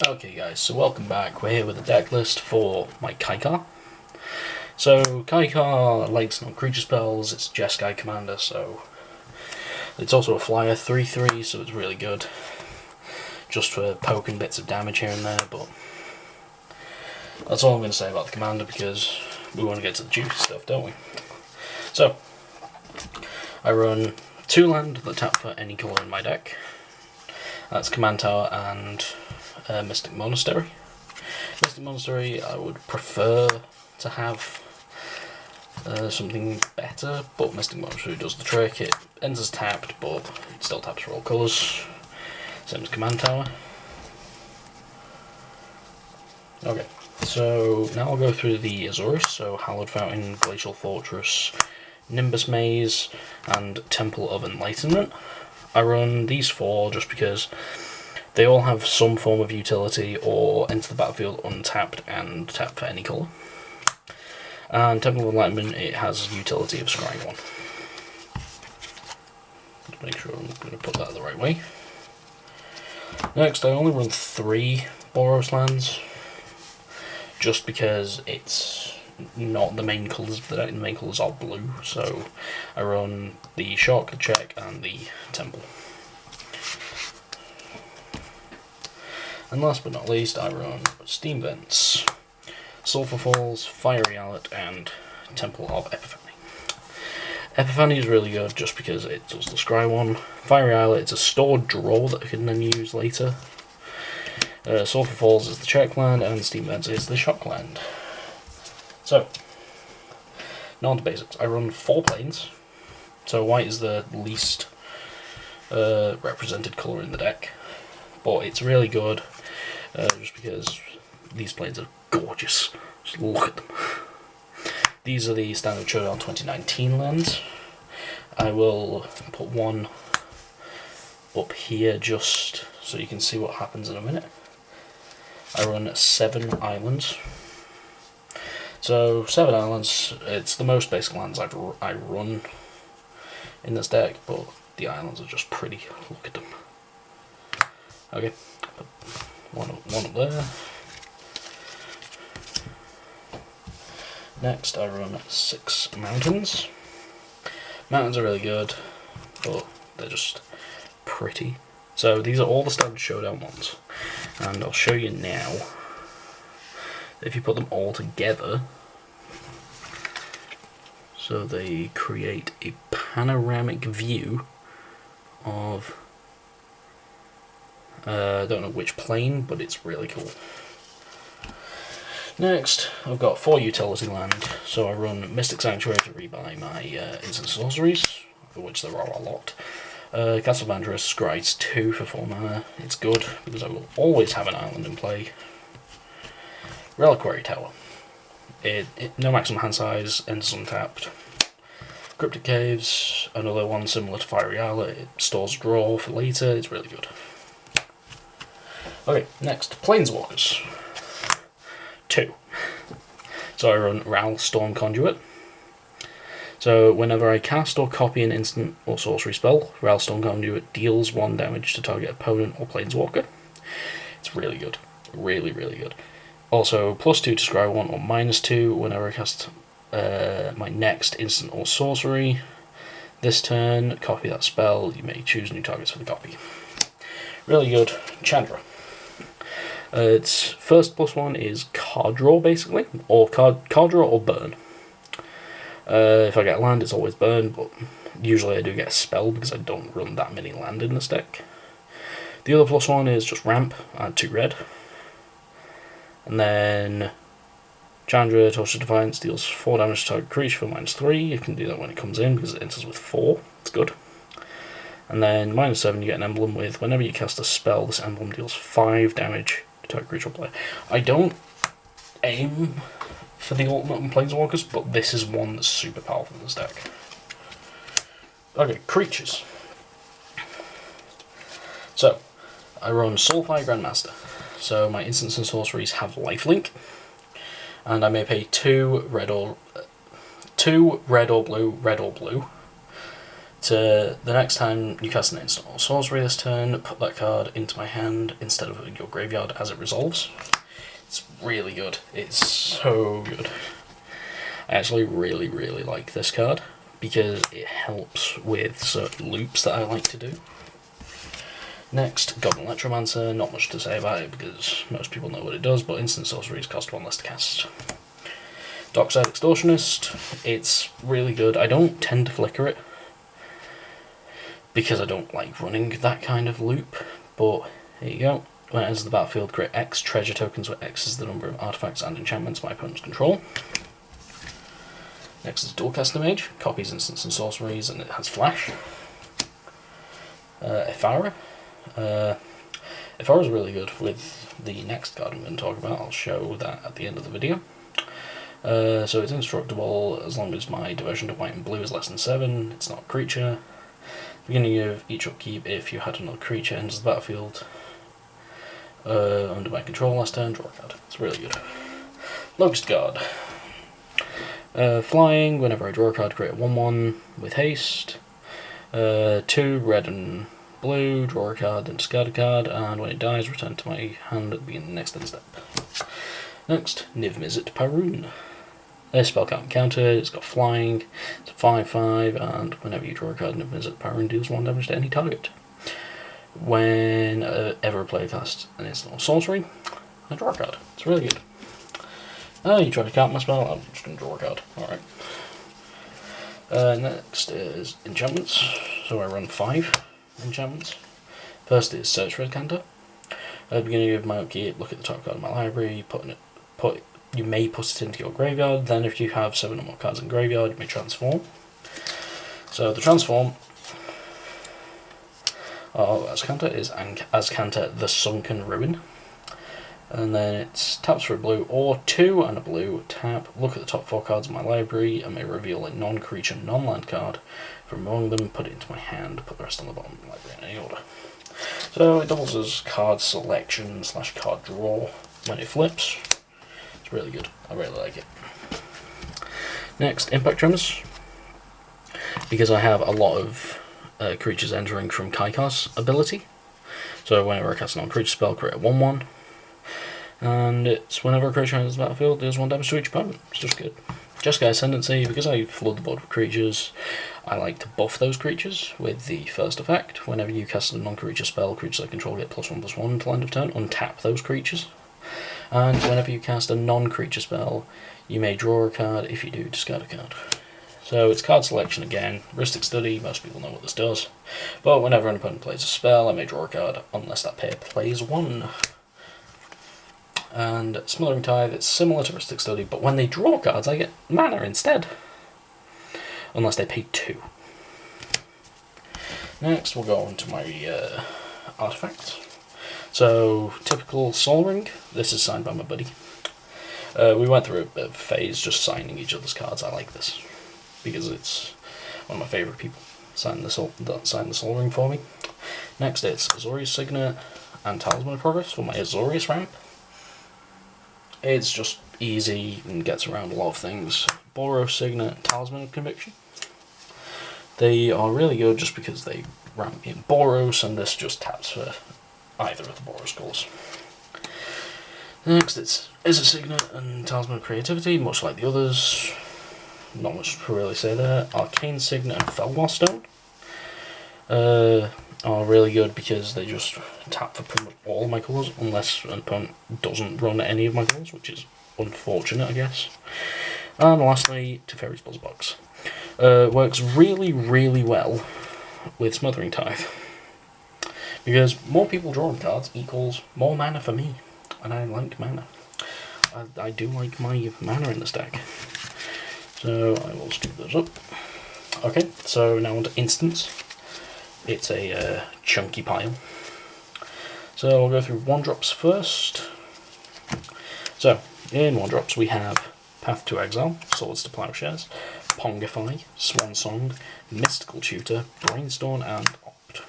Okay guys, so welcome back. We're here with a deck list for my Kykar. So Kykar likes non-creature spells, it's a Jeskai commander, so it's also a flyer 3/3, so it's really good. Just for poking bits of damage here and there, but that's all I'm going to say about the commander because we want to get to the juicy stuff, don't we? So, I run 2 land that tap for any colour in my deck. That's Command Tower and Mystic Monastery. Mystic Monastery I would prefer to have something better, but Mystic Monastery does the trick. It enters tapped, but it still taps for all colours. Same as Command Tower. Okay, so now I'll go through the Azorius, so Hallowed Fountain, Glacial Fortress, Nimbus Maze, and Temple of Enlightenment. I run these 4 just because they all have some form of utility or enter the battlefield untapped and tap for any colour. And Temple of Enlightenment, it has utility of scrying 1. Let's make sure I'm going to put that the right way. Next, I only run 3 Boros lands, just because it's not the main colours of the deck. The main colours are blue, so I run the Shock, the Check, and the Temple. And last but not least, I run Steam Vents, Sulphur Falls, Fiery Islet, and Temple of Epiphany. Epiphany is really good just because it does the scry 1. Fiery Islet, it's a stored draw that I can then use later. Sulphur Falls is the check land, and Steam Vents is the shock land. So, now on to basics. I run 4 planes. So white is the least represented colour in the deck, but it's really good just because these planes are gorgeous. Just look at them. These are the Standard Showdown 2019 lands. I will put one up here just so you can see what happens in a minute. I run 7 islands. So 7 islands, it's the most basic lands I run in this deck, but the islands are just pretty. Look at them. Okay, put one up there. Next I run 6 mountains. Mountains are really good, but they're just pretty. So these are all the Standard Showdown ones, and I'll show you now. If you put them all together, so they create a panoramic view of, I don't know which plane, but it's really cool. Next, I've got 4 utility land, so I run Mystic Sanctuary to rebuy my instant sorceries, of which there are a lot. Castle Vandrous, scries 2 for 4 mana. It's good because I will always have an island in play. Reliquary Tower. No maximum hand size, enters untapped. Cryptic Caves, another one similar to Fiery Islet. It stores draw for later. It's really good. Okay, next, Planeswalkers. 2. So I run Ral Storm Conduit. So whenever I cast or copy an instant or sorcery spell, Ral Storm Conduit deals 1 damage to target opponent or planeswalker. It's really good. Really, really good. Also, +2 to scry 1 or -2 whenever I cast my next instant or sorcery. This turn, copy that spell. You may choose new targets for the copy. Really good. Chandra. Its first +1 is card draw, basically, or card draw or burn. If I get land, it's always burn, but usually I do get a spell because I don't run that many land in this deck. The other +1 is just ramp, add 2 red. And then Chandra, Torch of Defiance, deals 4 damage to target creature for -3. You can do that when it comes in because it enters with 4. It's good. And then -7, you get an emblem with, whenever you cast a spell, this emblem deals 5 damage to target creature player. I don't aim for the ultimate on Planeswalkers, but this is one that's super powerful in this deck. Okay, creatures. So, I run Soulfire Grandmaster. So my instants and sorceries have lifelink, and I may pay 2 red or blue The next time you cast an instant or sorcery this turn, put that card into my hand instead of your graveyard as it resolves. It's really good. It's so good. I actually really like this card because it helps with certain loops that I like to do. Next, got an Electromancer. Not much to say about it because most people know what it does, but instant sorceries cost 1 less to cast. Dockside Extortionist. It's really good. I don't tend to flicker it because I don't like running that kind of loop, but here you go. When it enters the battlefield, create X treasure tokens where X is the number of artifacts and enchantments my opponents control. Next is Dualcaster Mage, copies instants and sorceries, and it has flash. Ephara. Ephara is really good with the next card I'm going to talk about. I'll show that at the end of the video. So it's indestructible as long as my diversion to white and blue is less than 7. It's not a creature. Beginning of each upkeep, if you had another creature enters the battlefield under my control last turn, draw a card. It's really good. Locust Guard. Flying, whenever I draw a card, create a 1/1 with haste. 2 red and blue, draw a card, then discard a card, and when it dies, return it to my hand at the beginning of the next turn step. Next, Niv-Mizzet Parun. This spell can't be countered, it's got flying, it's a 5/5, and whenever you draw a card, Niv-Mizzet Parun deals 1 damage to any target. Whenever a player casts an instant or sorcery, I draw a card. It's really good. You try to count my spell, I'm just going to draw a card. Alright. Next is Enchantments. So I run 5 enchantments. First is Search for Encanter. At the beginning of my upkeep, look at the top card of my library, you may put it into your graveyard, then if you have 7 or more cards in graveyard, you may transform. So the transform Azcanta is Azcanta the Sunken Ruin. And then it's taps for a blue or 2 and a blue, tap, look at the top 4 cards of my library and may reveal a non-creature, non-land card from among them, put it into my hand, put the rest on the bottom of the library in any order. So it doubles as card selection / card draw when it flips. It's really good. I really like it. Next, Impact Tremors. Because I have a lot of creatures entering from Kykar's ability. So whenever I cast a non-creature spell, create a 1/1. And it's whenever a creature enters the battlefield, deals 1 damage to each opponent. It's just good. Jeskai Ascendancy, because I flood the board with creatures, I like to buff those creatures with the first effect. Whenever you cast a non-creature spell, creatures I control get +1/+1 until end of turn. Untap those creatures. And whenever you cast a non-creature spell, you may draw a card. If you do, discard a card. So it's card selection again. Heuristic Study, most people know what this does. But whenever an opponent plays a spell, I may draw a card unless that pair plays 1. And Smothering Tithe, it's similar to Heuristic Study, but when they draw cards, I get mana instead. Unless they pay 2. Next, we'll go on to my artifacts. So, typical Sol Ring. This is signed by my buddy. We went through a bit of a phase just signing each other's cards. I like this because it's one of my favourite people signed the Sol Ring for me. Next, it's Azorius Signet and Talisman of Progress for my Azorius ramp. It's just easy and gets around a lot of things. Boros Signet, Talisman of Conviction. They are really good just because they ramp in Boros, and this just taps for either of the Boros calls. Next, it's Izzet Signet and Talisman of Creativity, much like the others. Not much to really say there. Arcane Signet and Felwar Stone are really good because they just tap for pretty much all of my colours, unless an opponent doesn't run any of my colours, which is unfortunate, I guess. And lastly, Teferi's Buzzbox. Works really well with Smothering Tithe, because more people drawing cards equals more mana for me, and I like mana. I do like my mana in the stack. So I will scoop those up. Okay, so now on to instants. It's a chunky pile. So we'll go through 1-drops first. So, in 1-drops we have Path to Exile, Swords to Plowshares, Pongify, Swan Song, Mystical Tutor, Brainstorm, and Opt.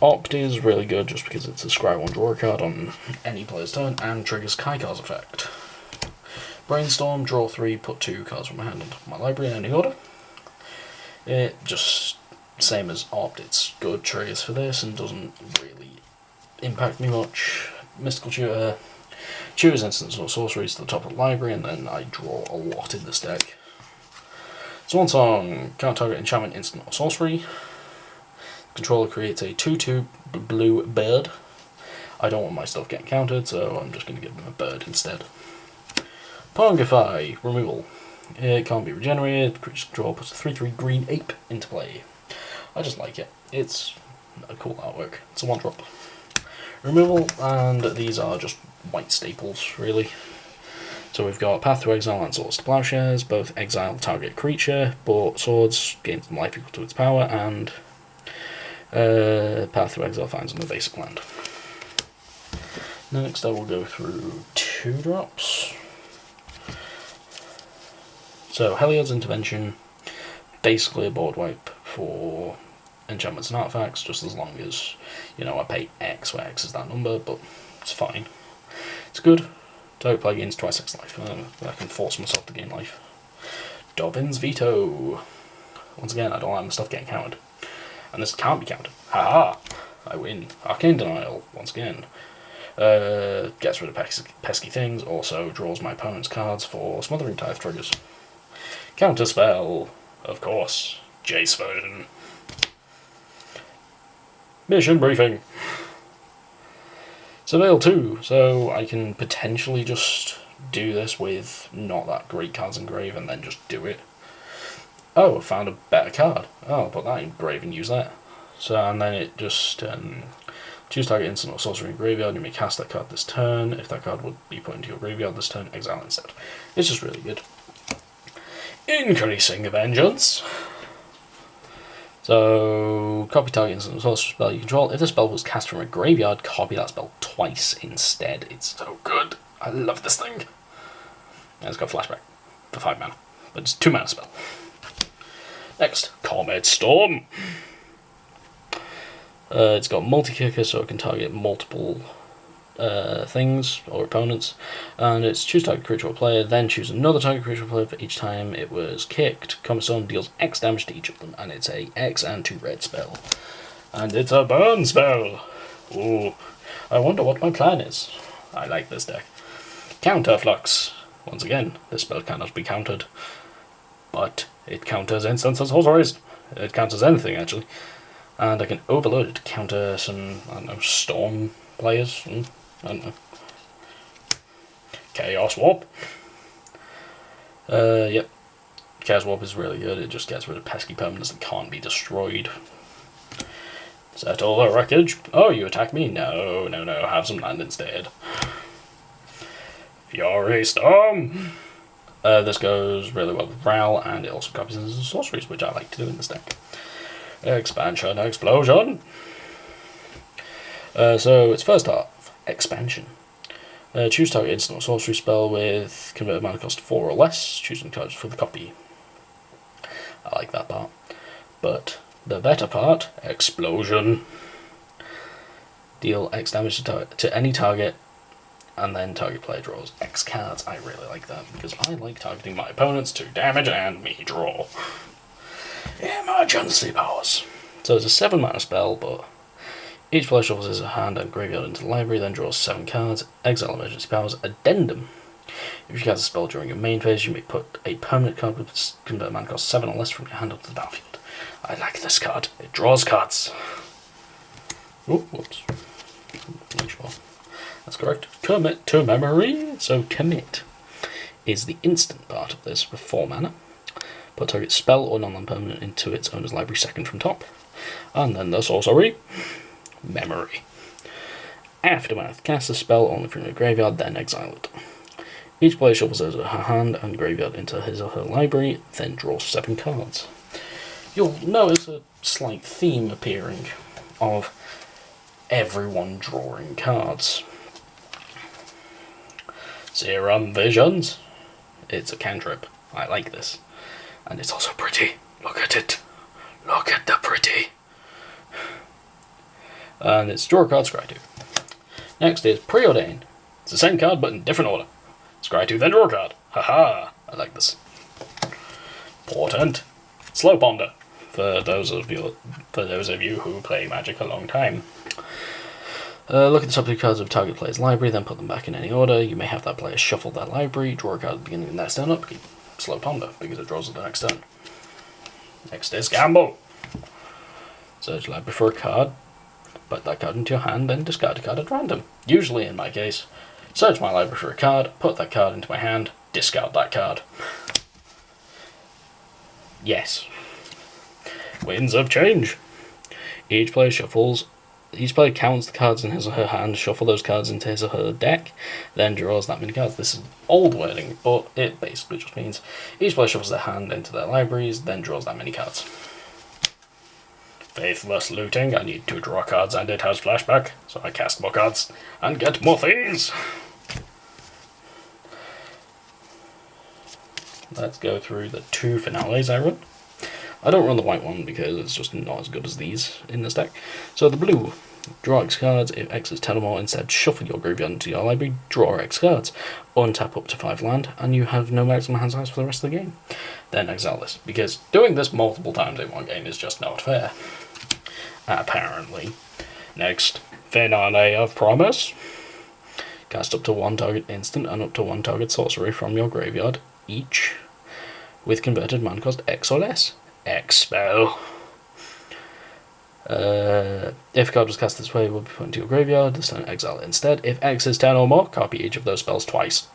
Opt is really good just because it's a scry 1 draw a card on any player's turn and triggers Kykar's effect. Brainstorm, draw 3, put 2 cards from my hand into my library in any order. It just, same as Opt, it's good triggers for this and doesn't really impact me much. Mystical Tutor, choose instants or sorceries to the top of the library, and then I draw a lot in this deck. Swan Song, can't target enchantment, instant, or sorcery. Controller creates a 2/2 blue bird. I don't want my stuff getting countered, so I'm just going to give them a bird instead. Pongify, removal. It can't be regenerated. Creature control puts a 3/3 green ape into play. I just like it. It's a cool artwork. It's a 1-drop. Removal, and these are just white staples, really. So we've got Path to Exile and Swords to Plowshares. Both exile target creature, but Swords gains life equal to its power, and Path to Exile finds on the basic land. Next I will go through 2-drops. So Helios Intervention, basically a board wipe for enchantments and artifacts, just as long as, you know, I pay X, where X is that number, but it's fine. It's good. Target player gains twice X life. I can force myself to gain life. Dobbin's Veto. Once again, I don't like my stuff getting countered. And this can't be countered. Haha! I win. Arcane Denial, once again. Gets rid of pesky things, also draws my opponent's cards for Smothering Tithe triggers. Counterspell, of course. Jace version. Mission Briefing. Surveil 2, so I can potentially just do this with not that great cards in grave and then just do it. Oh, I found a better card. Oh, I'll put that in grave and use that. So, and then it just, choose target instant or sorcery in graveyard, you may cast that card this turn. If that card would be put into your graveyard this turn, exile instead. It's just really good. Increasing Vengeance. So, copy target instant or sorcery spell you control. If the spell was cast from a graveyard, copy that spell twice instead. It's so good. I love this thing. And it's got flashback for 5 mana, but it's a 2 mana spell. Next, Comet Storm. It's got multi-kicker, so it can target multiple things or opponents, and it's choose target creature or player, then choose another target creature or player for each time it was kicked. Comet Storm deals X damage to each of them, and it's a X and 2 red spell. And it's a burn spell! Ooh, I wonder what my plan is. I like this deck. Counterflux. Once again, this spell cannot be countered, but it counters instants and sorceries. It counters anything, actually. And I can overload it to counter some, I don't know, storm players. I don't know. Chaos Warp. Yep. Chaos Warp is really good. It just gets rid of pesky permanents that can't be destroyed. Settle the wreckage. Oh, you attack me? No, no, no. Have some land instead. Fury Storm. This goes really well with Ral, and it also copies into sorceries, which I like to do in this deck. Expansion Explosion. So it's first off, Expansion. Choose target instant or sorcery spell with converted mana cost 4 or less, choosing cards for the copy. I like that part. But the better part, Explosion. Deal X damage to any target, and then target player draws X cards. I really like that, because I like targeting my opponents to damage and me draw. Emergency Powers. So it's a 7 mana spell, but each player shuffles his hand and graveyard into the library, then draws 7 cards. Exile Emergency Powers. Addendum. If you cast a spell during your main phase, you may put a permanent card with convert mana cost 7 or less from your hand up to the battlefield. I like this card. It draws cards. Oh, whoops. Make sure that's correct. Commit to memory. So commit is the instant part of this with 4 mana. Put target spell or non-land permanent into its owner's library second from top. And then the sorcery, Memory. Aftermath. Cast a spell only from your graveyard, then exile it. Each player shuffles her hand and graveyard into his or her library, then draws 7 cards. You'll notice a slight theme appearing of everyone drawing cards. Serum Visions. It's a cantrip. I like this. And it's also pretty. Look at it. Look at the pretty. And it's draw a card, scry 2. Next is Pre-Ordain. It's the same card but in different order. Scry 2, then draw a card. Haha! I like this. Portent. Slow Ponder. for those of you who play Magic a long time. Look at the top of the cards of target player's library, then put them back in any order. You may have that player shuffle their library, draw a card at the beginning of the next turn up, keep slow ponder, because it draws at the next turn. Next is Gamble. Search library for a card, put that card into your hand, then discard a card at random. Usually, in my case, search my library for a card, put that card into my hand, discard that card. Yes. Winds of Change. Each player counts the cards in his or her hand, shuffle those cards into his or her deck, then draws that many cards. This is old wording, but it basically just means each player shuffles their hand into their libraries, then draws that many cards. Faithless Looting. I need to draw cards and it has flashback, so I cast more cards and get more things. Let's go through the 2 finales I run. I don't run the white one because it's just not as good as these in this deck. So the blue, draw X cards. If X is 10 or more, instead shuffle your graveyard into your library, draw X cards, untap up to 5 land, and you have no maximum hand size for the rest of the game. Then exile this, because doing this multiple times in one game is just not fair. Apparently. Next, Finale of Promise. Cast up to 1 target instant and up to 1 target sorcery from your graveyard, each with converted mana cost X or less. Expel. If a card was cast this way, it will be put into your graveyard. This turn, exile it instead. If X is 10 or more, copy each of those spells twice.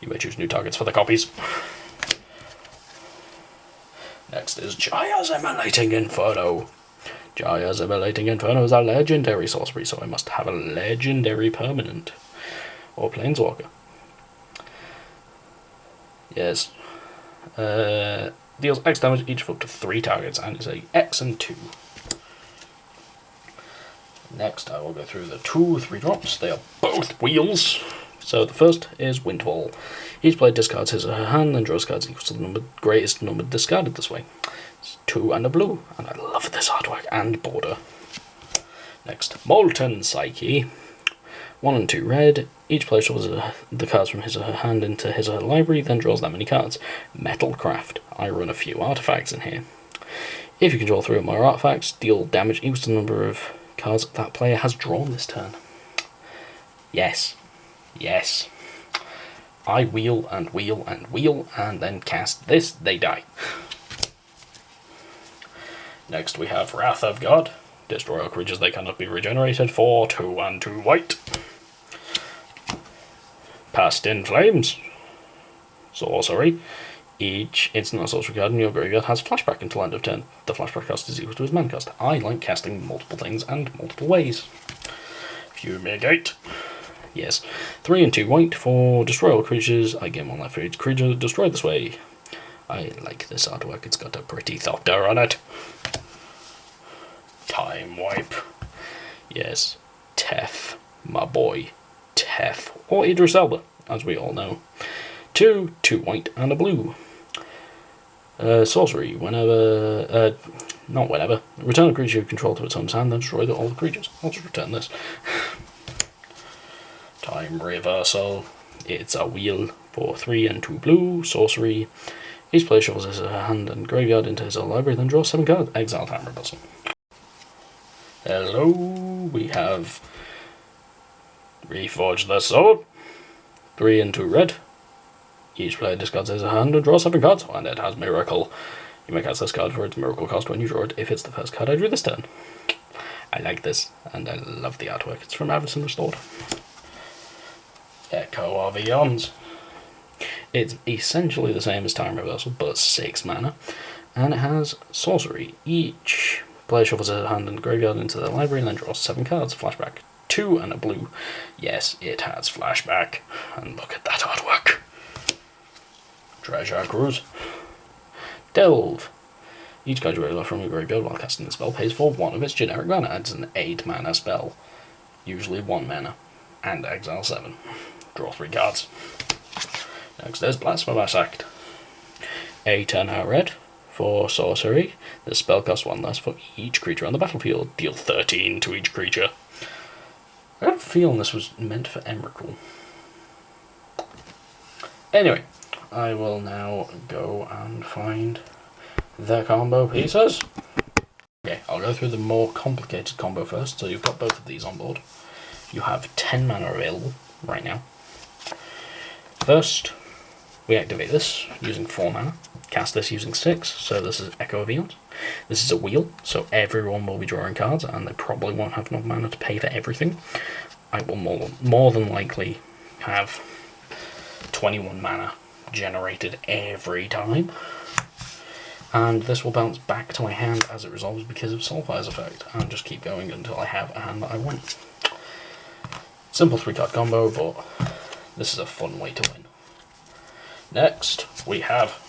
You may choose new targets for the copies. Next is Jaya's Emulating Inferno. Jaya's Emulating Inferno is a legendary sorcery, so I must have a legendary permanent. Or planeswalker. Yes. Deals X damage each of up to 3 targets and is a X and 2. Next I will go through the 2 3-drops. They are both wheels. So the first is Windfall. Each player discards his or her hand and draws cards equal to the greatest number discarded this way. It's 2 and a blue, and I love this artwork and border. Next, Molten Psyche. 1 and 2 red. Each player shuffles the cards from his or her hand into his or her library, then draws that many cards. Metalcraft. I run a few artifacts in here. If you control 3 or more artifacts, deal damage equal to the number of cards that player has drawn this turn. Yes. Yes. I wheel and wheel and wheel, and then cast this, they die. Next we have Wrath of God. Destroy all creatures that cannot be regenerated for 2 and 2 white. Past in Flames. Sorcery. Each instant or sorcery card in your graveyard has flashback until end of turn. The flashback cost is equal to his mana cost. I like casting multiple things and multiple ways. Fumigate. Yes. 3 and 2 white for destroy all creatures. I get 1 life for each creature destroyed this way. I like this artwork. It's got a pretty Thopter on it. Time Wipe. Yes. Tef. My boy. Tef. Or Idris Elba, as we all know. 2 white and a blue. Sorcery. Not whenever. Return a creature you control to its own hand, then destroy all the creatures. I'll just return this. Time Reversal. It's a wheel for 3 and 2 blue. Sorcery. Each player shuffles his hand and graveyard into his own library, then draws 7 cards. Exile Time Reversal. Hello, we have Reforge the Sword. 3 and 2 red. Each player discards his hand and draws 7 cards, and it has Miracle. You may cast this card for its Miracle cost when you draw it, if it's the first card I drew this turn. I like this, and I love the artwork. It's from Avison Restored. Echo of Eons. It's essentially the same as Time Reversal, but 6 mana, and it has Sorcery. Each player shuffles his hand and graveyard into their library and then draws 7 cards. Flashback. 2 and a blue. Yes, it has flashback. And look at that artwork. Treasure Cruise. Delve. Each card you reveal from your graveyard while casting the spell pays for 1 of its generic mana. It's an 8 mana spell. Usually 1 mana. And exile 7. Draw 3 cards. Next is Blasphemous Act. A 10 red. For sorcery, the spell costs 1 less for each creature on the battlefield. Deal 13 to each creature. I got a feeling this was meant for Emrakul. Anyway, I will now go and find the combo pieces. Okay, I'll go through the more complicated combo first. So you've got both of these on board. You have 10 mana available right now. First, we activate this using 4 mana. Cast this using 6, so this is Echo of Eons. This is a wheel, so everyone will be drawing cards, and they probably won't have enough mana to pay for everything. I will more than likely have 21 mana generated every time. And this will bounce back to my hand as it resolves because of Soulfire's effect, and just keep going until I have a hand that I win. Simple 3-card combo, but this is a fun way to win. Next, we have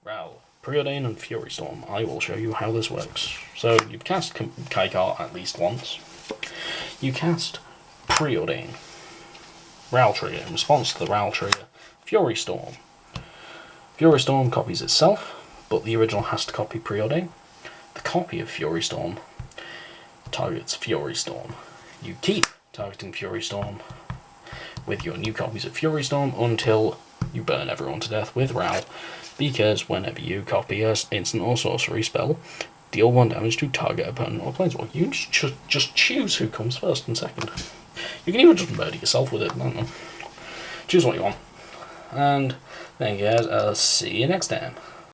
Ral, Pre-Ordain and Fury Storm. I will show you how this works. So, you cast Kykar at least once. You cast Pre-Ordain. Ral trigger. In response to the Ral trigger, Fury Storm. Fury Storm copies itself, but the original has to copy Pre-Ordain. The copy of Fury Storm targets Fury Storm. You keep targeting Fury Storm with your new copies of Fury Storm until you burn everyone to death with Ral, because whenever you copy an instant or sorcery spell, deal 1 damage to target opponent or planeswalker. You can just choose who comes first and second. You can even just murder yourself with it, I don't know. Choose what you want. And thank you guys, I'll see you next time.